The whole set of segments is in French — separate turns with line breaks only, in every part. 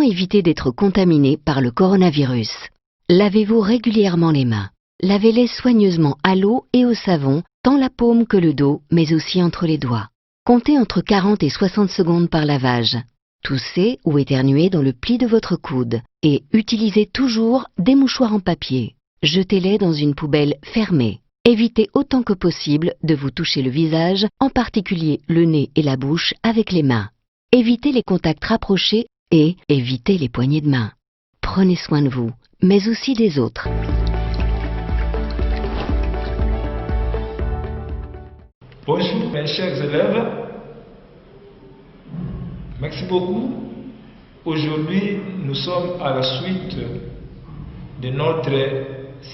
éviter d'être contaminé par le coronavirus? Lavez-vous régulièrement les mains. Lavez-les soigneusement à l'eau et au savon, tant la paume que le dos, mais aussi entre les doigts. Comptez entre 40 et 60 secondes par lavage. Toussez ou éternuez dans le pli de votre coude et utilisez toujours des mouchoirs en papier. Jetez-les dans une poubelle fermée. Évitez autant que possible de vous toucher le visage, en particulier le nez et la bouche, avec les mains. Évitez les contacts rapprochés et évitez les poignées de main. Prenez soin de vous, mais aussi des autres.
Bonjour mes chers élèves, merci beaucoup. Aujourd'hui, nous sommes à la suite de notre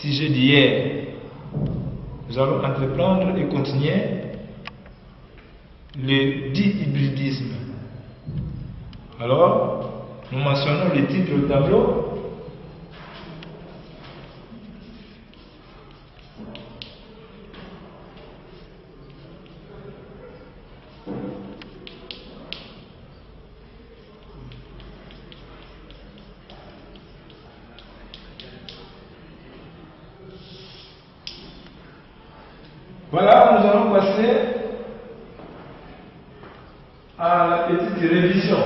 sujet d'hier. Nous allons entreprendre et continuer le dihybridisme. Alors, nous mentionnons les titres au tableau. Voilà, nous allons passer à la petite révision.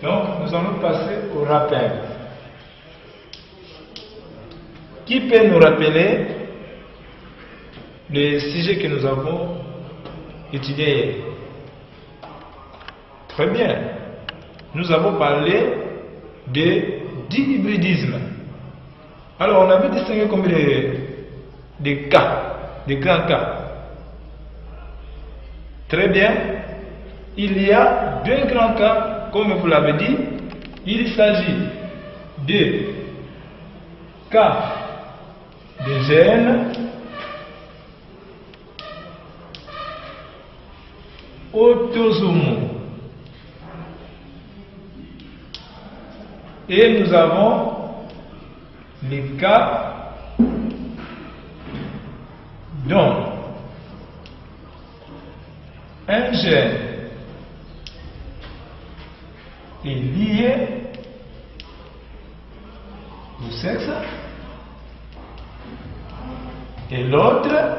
Donc, nous allons passer au rappel. Qui peut nous rappeler le sujet que nous avons étudié? Très bien. Nous avons parlé de dihybridisme. Alors, on avait distingué combien de cas, de grands cas. Très bien. Il y a deux grands cas, comme vous l'avez dit. Il s'agit de cas de gènes autosomaux. Et nous avons les cas dont un gène est lié au sexe et l'autre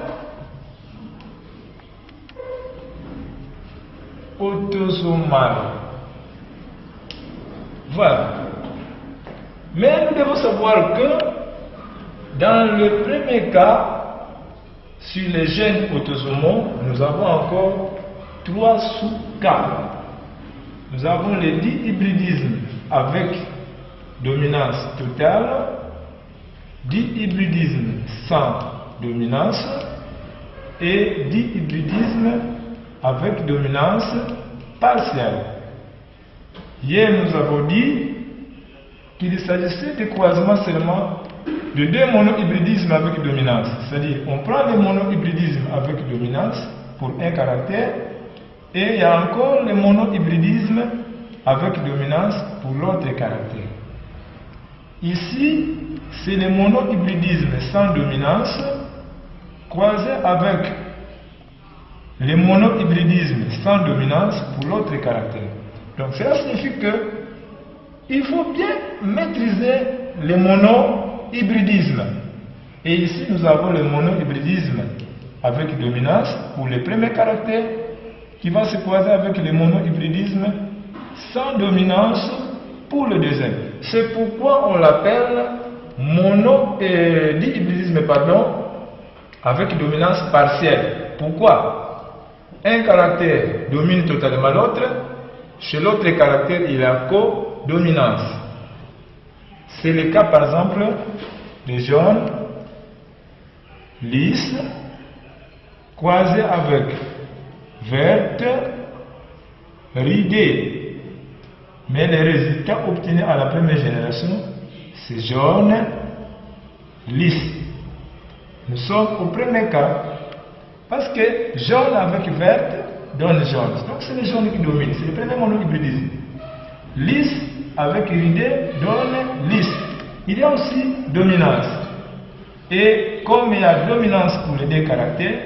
autosomal. Voilà. Mais nous devons savoir que dans le premier cas, sur les gènes autosomaux, nous avons encore trois sous-cas. Nous avons le dihybridisme avec dominance totale, dihybridisme sans dominance et dihybridisme avec dominance partielle. Hier, nous avons dit qu'il s'agissait de croisement seulement de deux monohybridismes avec dominance. C'est-à-dire, on prend le monohybridisme avec dominance pour un caractère et il y a encore le monohybridisme avec dominance pour l'autre caractère. Ici, c'est le monohybridisme sans dominance croisé avec le monohybridisme sans dominance pour l'autre caractère. Donc cela signifie que il faut bien maîtriser le monohybridisme. Et ici, nous avons le monohybridisme avec dominance pour le premier caractère qui va se croiser avec le monohybridisme sans dominance pour le deuxième. C'est pourquoi on l'appelle dihybridisme avec dominance partielle. Pourquoi? Un caractère domine totalement l'autre. Chez l'autre caractère, il y a co-dominance. C'est le cas par exemple des jaunes lisses croisés avec vertes ridées. Mais les résultats obtenus à la première génération, c'est jaune lisse. Nous sommes au premier cas parce que jaune avec verte donne jaune. Donc c'est le jaune qui domine, c'est le premier monohybridisme. Lisse avec ridé donne lisse. Il y a aussi dominance. Et comme il y a dominance pour les deux caractères,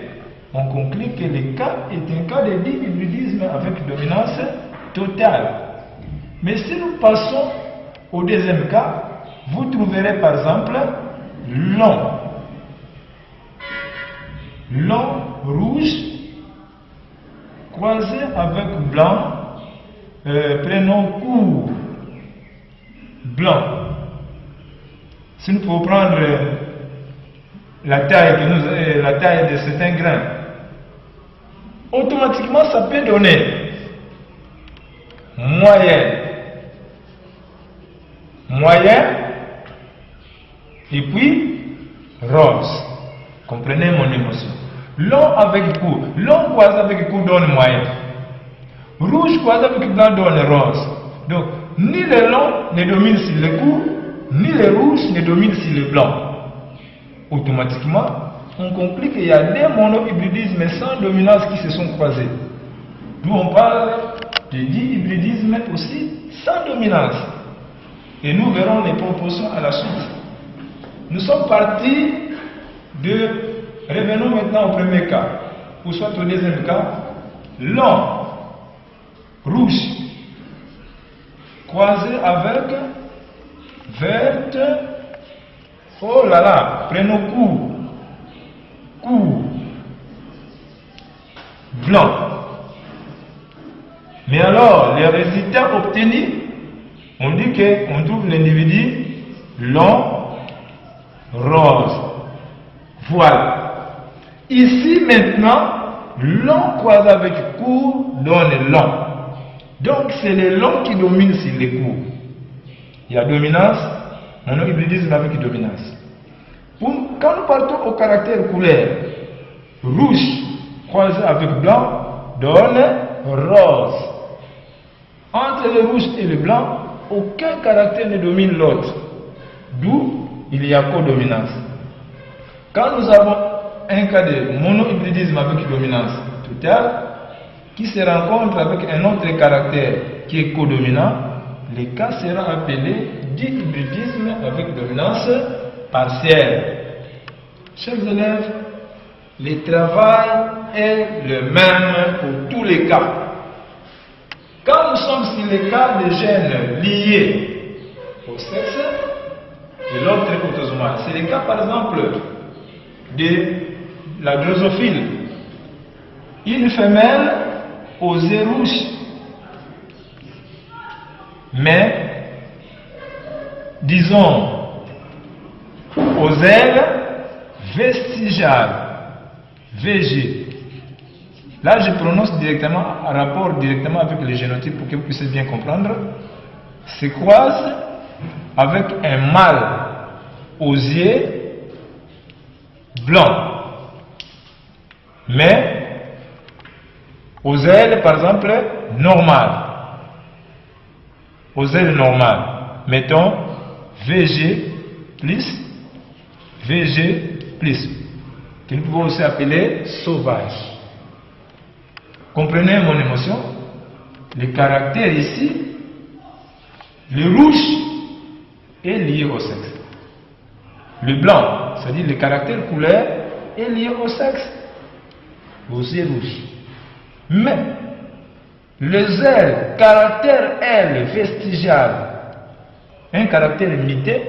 on conclut que le cas est un cas de dihybridisme avec dominance totale. Mais si nous passons au deuxième cas, vous trouverez par exemple long. Long rouge croisé avec blanc, prénom court, blanc. Si nous pouvons prendre la taille de certains grains, automatiquement ça peut donner moyenne, et puis rose. Comprenez mon émotion. Long avec court. Long croisé avec court donne moyen. Rouge croisé avec blanc donne rose. Donc, ni le long ne domine sur le court, ni le rouge ne domine sur le blanc. Automatiquement, on conclut qu'il y a des monohybridismes sans dominance qui se sont croisés. D'où on parle de dihybridisme aussi sans dominance. Et nous verrons les proportions à la suite. Nous sommes partis de... Revenons maintenant au premier cas, ou soit au deuxième cas. Long, rouge, croisé avec verte. Oh là là, prénom court, blanc. Mais alors, les résultats obtenus, on dit qu'on trouve l'individu long, rose. Voilà. Ici maintenant, long croisé avec court donne long. Donc c'est le long qui domine sur les courts. Il y a dominance, monohybridisme avec dominance. Quand nous partons au caractère couleur, rouge croisé avec blanc donne rose. Entre le rouge et le blanc, aucun caractère ne domine l'autre. D'où il y a codominance. Quand nous avons un cas de monohybridisme avec dominance totale qui se rencontre avec un autre caractère qui est codominant, le cas sera appelé dihybridisme avec dominance partielle. Chers élèves, le travail est le même pour tous les cas. Quand nous sommes sur les cas de gènes liés au sexe et l'autre est autosomal, c'est le cas par exemple de la drosophile. Une femelle aux yeux rouges, mais disons aux ailes vestigiales, VG. Là, je prononce directement, en rapport directement avec le génotype pour que vous puissiez bien comprendre. Se croise avec un mâle aux yeux blancs, mais aux ailes, par exemple, normales. Aux ailes normales, mettons VG plus, que nous pouvons aussi appeler sauvage. Comprenez mon émotion? Le caractère ici, le rouge est lié au sexe. Le blanc, c'est-à-dire le caractère couleur, est lié au sexe, aux yeux rouges. Mais les ailes, caractère aile vestigial, un caractère imité,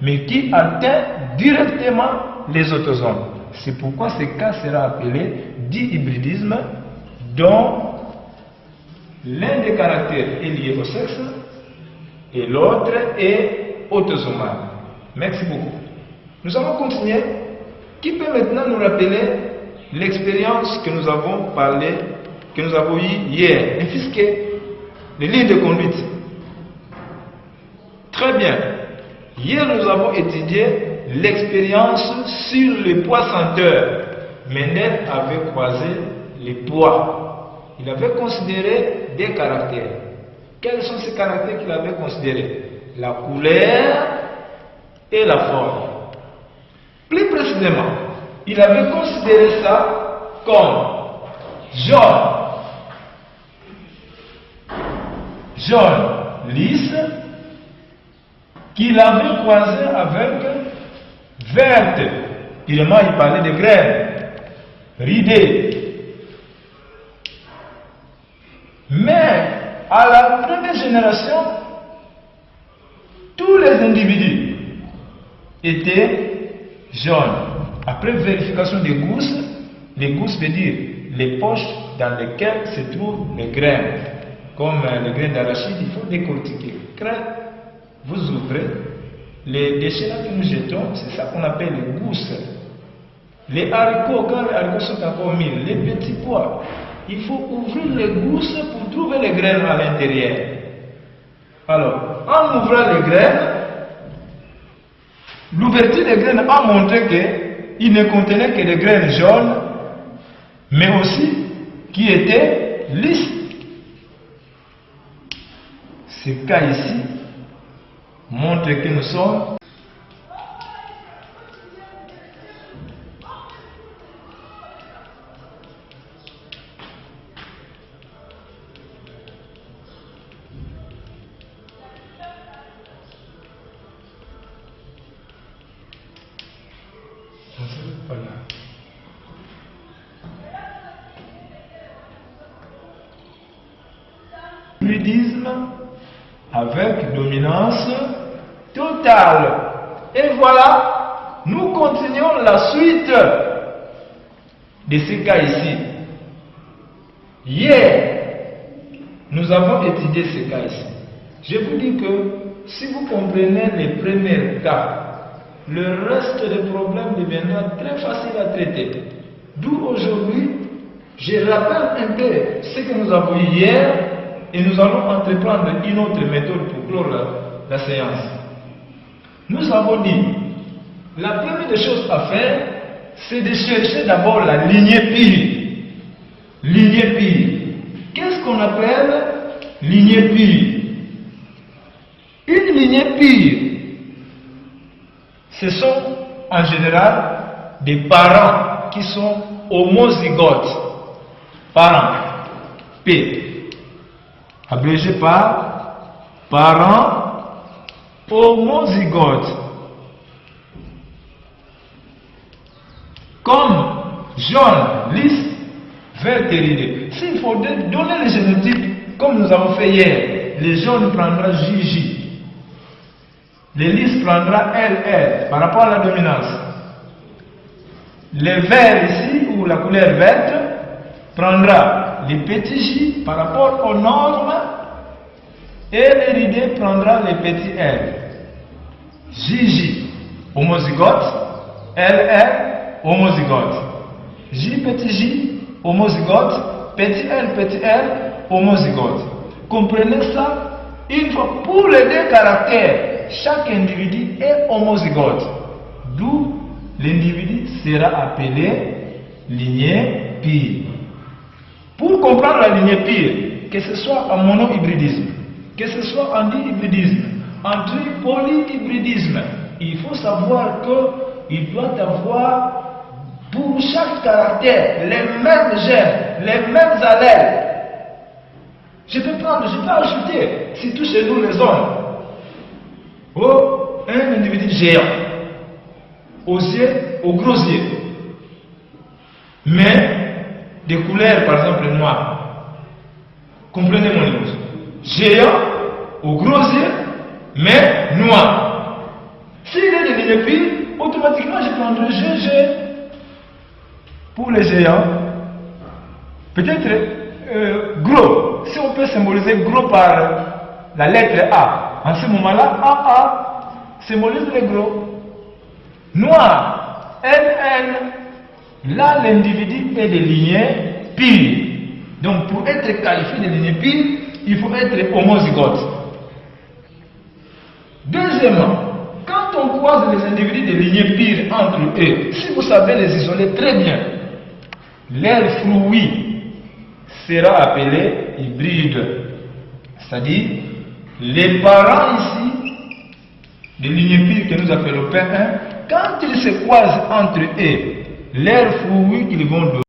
mais qui atteint directement les autosomes. C'est pourquoi ce cas sera appelé dihybridisme, dont l'un des caractères est lié au sexe et l'autre est autosomal. Merci beaucoup. Nous allons continuer. Qui peut maintenant nous rappeler l'expérience que nous avons parlé, que nous avons eue hier, puisque les lignes de conduite. Très bien. Hier, nous avons étudié l'expérience sur les poids senteurs. Mendel avait croisé les poids. Il avait considéré des caractères. Quels sont ces caractères qu'il avait considérés? La couleur et la forme. Plus précisément, il avait considéré ça comme jaune lisse, qu'il avait croisé avec verte. Il parlait de graines, ridées. Mais à la première première génération, tous les individus étaient jaunes. Après vérification des gousses, les gousses veut dire les poches dans lesquelles se trouvent les graines. Comme les graines d'arachide, il faut décortiquer. Vous ouvrez, les déchets là que nous jetons, c'est ça qu'on appelle les gousses. Les haricots, quand les haricots sont encore mûrs, les petits pois, il faut ouvrir les gousses pour trouver les graines à l'intérieur. Alors, en ouvrant les graines, l'ouverture des graines a montré qu'il ne contenait que des graines jaunes, mais aussi qui étaient lisses. Ce cas ici montre que nous sommes l'hybridisme avec dominance totale. Et voilà, nous continuons la suite de ce cas ici. Hier, nous avons étudié ce cas ici. Je vous dis que si vous comprenez les premiers cas, le reste des problèmes deviendra très facile à traiter. D'où aujourd'hui, je rappelle un peu ce que nous avons vu hier et nous allons entreprendre une autre méthode pour clore la séance. Nous avons dit, la première des choses à faire, c'est de chercher d'abord la lignée pure. Lignée pure. Qu'est-ce qu'on appelle lignée pure? Une lignée pure, ce sont en général des parents qui sont homozygotes. Parents, P, abrégé par parents homozygotes. Comme jaune, lisse, vert iridé. S'il faut donner les génétiques, comme nous avons fait hier, les jaunes prendra JJ. Les lisses prendra LL par rapport à la dominance. Les verts ici, ou la couleur verte, prendra les petits J par rapport aux normes et l'iridé prendra les petits L. JJ, homozygote, LL, homozygote. J, petit J, homozygote, petit L, homozygote. Comprenez ça une fois pour les deux caractères. Chaque individu est homozygote, d'où l'individu sera appelé lignée pure. Pour comprendre la lignée pure, que ce soit en monohybridisme, que ce soit en dihybridisme, en polyhybridisme, il faut savoir qu'il doit avoir pour chaque caractère les mêmes gènes, les mêmes allèles. Je peux ajouter, surtout chez nous les hommes. Oh, un individu géant, aux yeux, aux gros yeux, mais des couleurs par exemple noires. Comprenez mon image. Géant, aux gros yeux, mais noir. S'il est de ligne pure, automatiquement je prendrai GG pour les géants. Peut-être gros, si on peut symboliser gros par la lettre A. En ce moment-là, AA symbolise les gros. Noir, NN, là l'individu est de lignée pure. Donc pour être qualifié de lignée pure, il faut être homozygote. Deuxièmement, quand on croise les individus de lignée pure entre eux, si vous savez les isoler très bien, leur fruit sera appelé hybride. C'est-à-dire, les parents ici, de lignée pure que nous appelons P1, quand ils se croisent entre eux, leurs fruits qu'ils vont donner